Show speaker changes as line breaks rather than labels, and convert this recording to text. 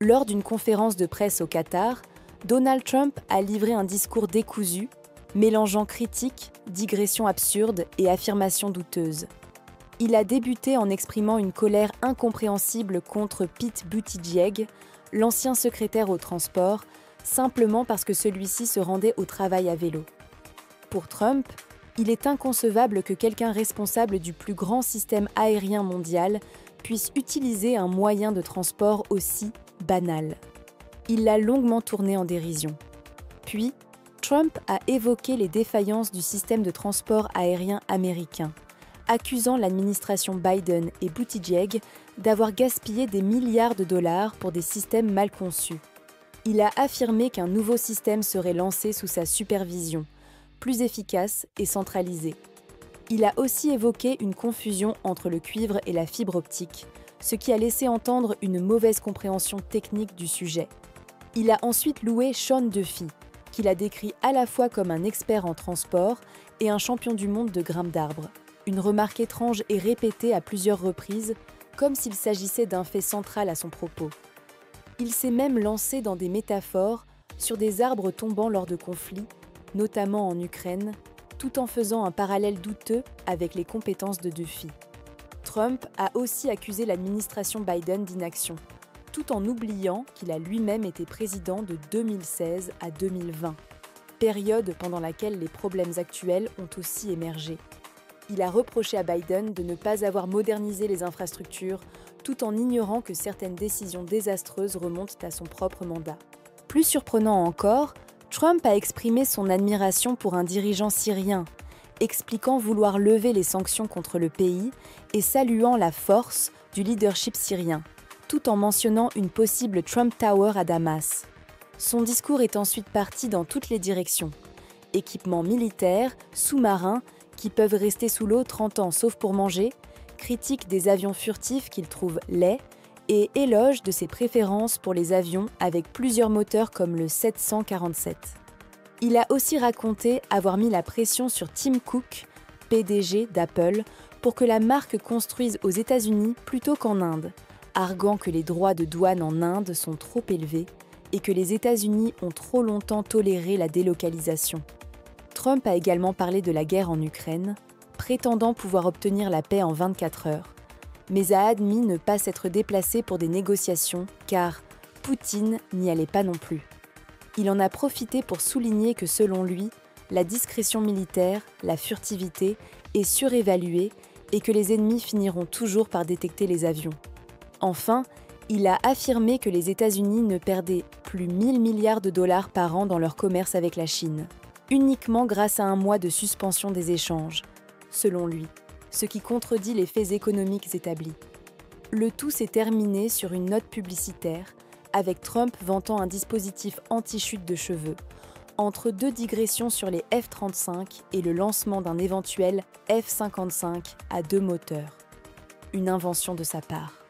Lors d'une conférence de presse au Qatar, Donald Trump a livré un discours décousu, mélangeant critiques, digressions absurdes et affirmations douteuses. Il a débuté en exprimant une colère incompréhensible contre Pete Buttigieg, l'ancien secrétaire au transport, simplement parce que celui-ci se rendait au travail à vélo. Pour Trump, il est inconcevable que quelqu'un responsable du plus grand système aérien mondial puisse utiliser un moyen de transport aussi banal. Il l'a longuement tourné en dérision. Puis, Trump a évoqué les défaillances du système de transport aérien américain, accusant l'administration Biden et Buttigieg d'avoir gaspillé des milliards de dollars pour des systèmes mal conçus. Il a affirmé qu'un nouveau système serait lancé sous sa supervision, plus efficace et centralisé. Il a aussi évoqué une confusion entre le cuivre et la fibre optique, ce qui a laissé entendre une mauvaise compréhension technique du sujet. Il a ensuite loué Sean Duffy, qu'il a décrit à la fois comme un expert en transport et un champion du monde de grimpe d'arbres. Une remarque étrange et répétée à plusieurs reprises, comme s'il s'agissait d'un fait central à son propos. Il s'est même lancé dans des métaphores sur des arbres tombant lors de conflits, notamment en Ukraine, tout en faisant un parallèle douteux avec les compétences de Duffy. Trump a aussi accusé l'administration Biden d'inaction, tout en oubliant qu'il a lui-même été président de 2016 à 2020, période pendant laquelle les problèmes actuels ont aussi émergé. Il a reproché à Biden de ne pas avoir modernisé les infrastructures, tout en ignorant que certaines décisions désastreuses remontent à son propre mandat. Plus surprenant encore, Trump a exprimé son admiration pour un dirigeant syrien, expliquant vouloir lever les sanctions contre le pays et saluant la force du leadership syrien, tout en mentionnant une possible Trump Tower à Damas. Son discours est ensuite parti dans toutes les directions. Équipements militaires, sous-marins, qui peuvent rester sous l'eau 30 ans sauf pour manger, critique des avions furtifs qu'il trouve laids et éloge de ses préférences pour les avions avec plusieurs moteurs comme le 747. Il a aussi raconté avoir mis la pression sur Tim Cook, PDG d'Apple, pour que la marque construise aux États-Unis plutôt qu'en Inde, arguant que les droits de douane en Inde sont trop élevés et que les États-Unis ont trop longtemps toléré la délocalisation. Trump a également parlé de la guerre en Ukraine, prétendant pouvoir obtenir la paix en 24 heures, mais a admis ne pas s'être déplacé pour des négociations car Poutine n'y allait pas non plus. Il en a profité pour souligner que selon lui, la discrétion militaire, la furtivité est surévaluée et que les ennemis finiront toujours par détecter les avions. Enfin, il a affirmé que les États-Unis ne perdaient plus 1000 milliards de dollars par an dans leur commerce avec la Chine, uniquement grâce à un mois de suspension des échanges, selon lui, ce qui contredit les faits économiques établis. Le tout s'est terminé sur une note publicitaire, avec Trump vantant un dispositif anti-chute de cheveux, entre deux digressions sur les F-35 et le lancement d'un éventuel F-55 à 2 moteurs. Une invention de sa part.